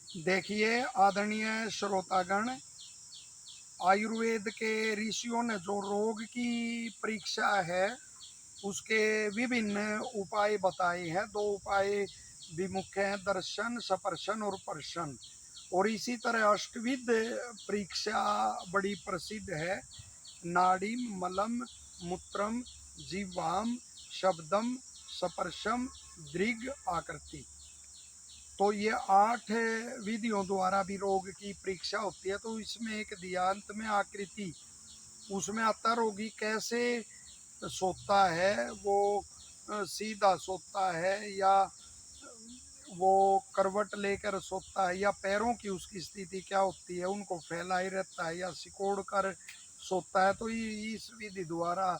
देखिए आदरणीय श्रोतागण, आयुर्वेद के ऋषियों ने जो रोग की परीक्षा है उसके विभिन्न उपाय बताए हैं। दो उपाय भी मुख्य हैं, दर्शन, सपर्शन और पर्शन। और इसी तरह अष्टविध परीक्षा बड़ी प्रसिद्ध है। नाड़ी, मलम, मूत्रम, जीवाम, शब्दम, सपर्शम, दृग, आकृति। तो ये 8 विधियों द्वारा भी रोग की परीक्षा होती है। तो इसमें एक दिया अंत में आकृति, उसमें आता रोगी कैसे सोता है, वो सीधा सोता है या वो करवट लेकर सोता है, या पैरों की उसकी स्थिति क्या होती है, उनको फैलाए रहता है या सिकोड़ कर सोता है। तो इस विधि द्वारा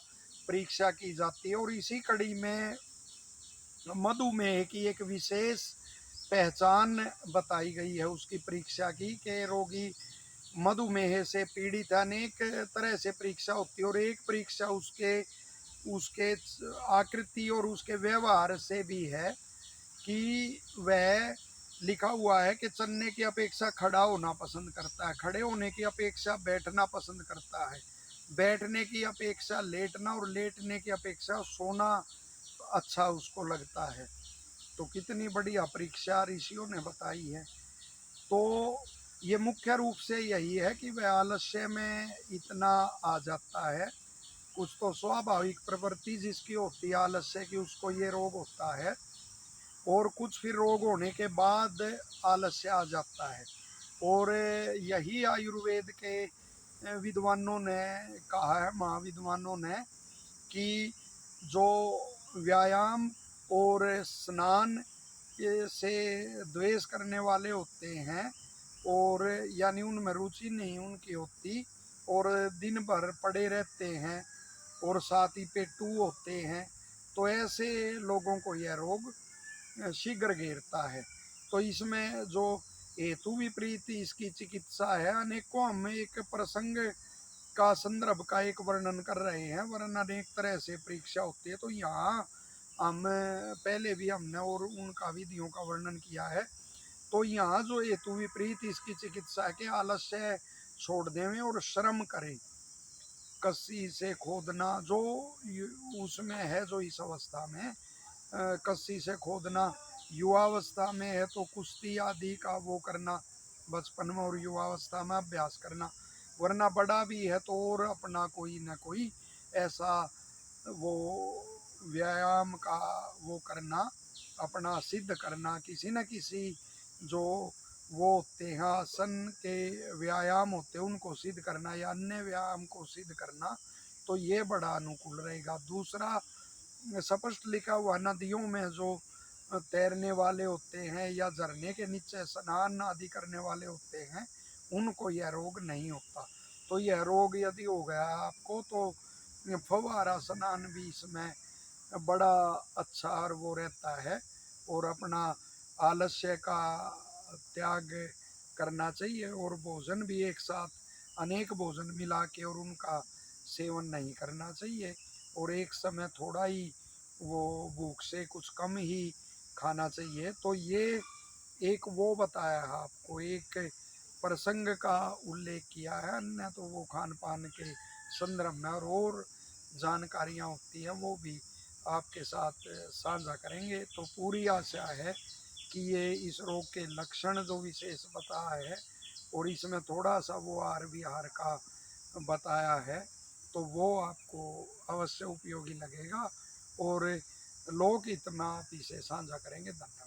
परीक्षा की जाती है। और इसी कड़ी में मधुमेह की एक विशेष पहचान बताई गई है उसकी परीक्षा की, कि रोगी मधुमेह से पीड़ित है। अनेक तरह से परीक्षा होती है और एक परीक्षा उसके उसके आकृति और उसके व्यवहार से भी है कि वह, लिखा हुआ है कि चलने की अपेक्षा खड़ा होना पसंद करता है, खड़े होने की अपेक्षा बैठना पसंद करता है, बैठने की अपेक्षा लेटना और लेटने की अपेक्षा सोना अच्छा उसको लगता है। तो कितनी बढ़िया परीक्षा ऋषियों ने बताई है। तो ये मुख्य रूप से यही है कि वह आलस्य में इतना आ जाता है। कुछ तो स्वाभाविक प्रवृत्ति जिसकी होती है आलस्य की, उसको ये रोग होता है। और कुछ फिर रोग होने के बाद आलस्य आ जाता है। और यही आयुर्वेद के विद्वानों ने कहा है, महाविद्वानों ने, कि जो व्यायाम और स्नान से द्वेष करने वाले होते हैं, और यानी उनमें रुचि नहीं उनकी होती, और दिन भर पड़े रहते हैं और साथ ही पेटू होते हैं, तो ऐसे लोगों को यह रोग शीघ्र घेरता है। तो इसमें जो हेतु विपरीत इसकी चिकित्सा है, अनेकों हम एक प्रसंग का संदर्भ का एक वर्णन कर रहे हैं, वरना अनेक तरह से परीक्षा होती है। तो यहाँ हम पहले भी हमने और उनका विधियों का वर्णन किया है। तो यहाँ जो हेतु विपरीत इसकी चिकित्सा है कि आलस्य छोड़ देवें और श्रम करें। कस्सी से खोदना जो उसमें है, जो इस अवस्था में कस्सी से खोदना, युवावस्था में है तो कुश्ती आदि का वो करना, बचपन में और युवावस्था में अभ्यास करना, वरना बड़ा भी है तो और अपना कोई ना कोई ऐसा वो व्यायाम का वो करना, अपना सिद्ध करना, किसी न किसी जो वो होते हैं आसन के व्यायाम होते हैं उनको सिद्ध करना या अन्य व्यायाम को सिद्ध करना, तो ये बड़ा अनुकूल रहेगा। दूसरा, स्पष्ट लिखा हुआ, नदियों में जो तैरने वाले होते हैं या झरने के नीचे स्नान आदि करने वाले होते हैं, उनको यह रोग नहीं होता। तो यह रोग यदि हो गया आपको, तो फव्वारा स्नान भी इसमें बड़ा अच्छा और वो रहता है। और अपना आलस्य का त्याग करना चाहिए, और भोजन भी एक साथ अनेक भोजन मिला के और उनका सेवन नहीं करना चाहिए, और एक समय थोड़ा ही वो भूख से कुछ कम ही खाना चाहिए। तो ये एक वो बताया है आपको, एक प्रसंग का उल्लेख किया है, अन्य तो वो खान पान के संदर्भ में और जानकारियाँ होती हैं वो भी आपके साथ साझा करेंगे। तो पूरी आशा है कि ये इस रोग के लक्षण जो विशेष बताया है और इसमें थोड़ा सा वो आहार विहार का बताया है, तो वो आपको अवश्य उपयोगी लगेगा और लोक हित में आप इसे साझा करेंगे। धन्यवाद।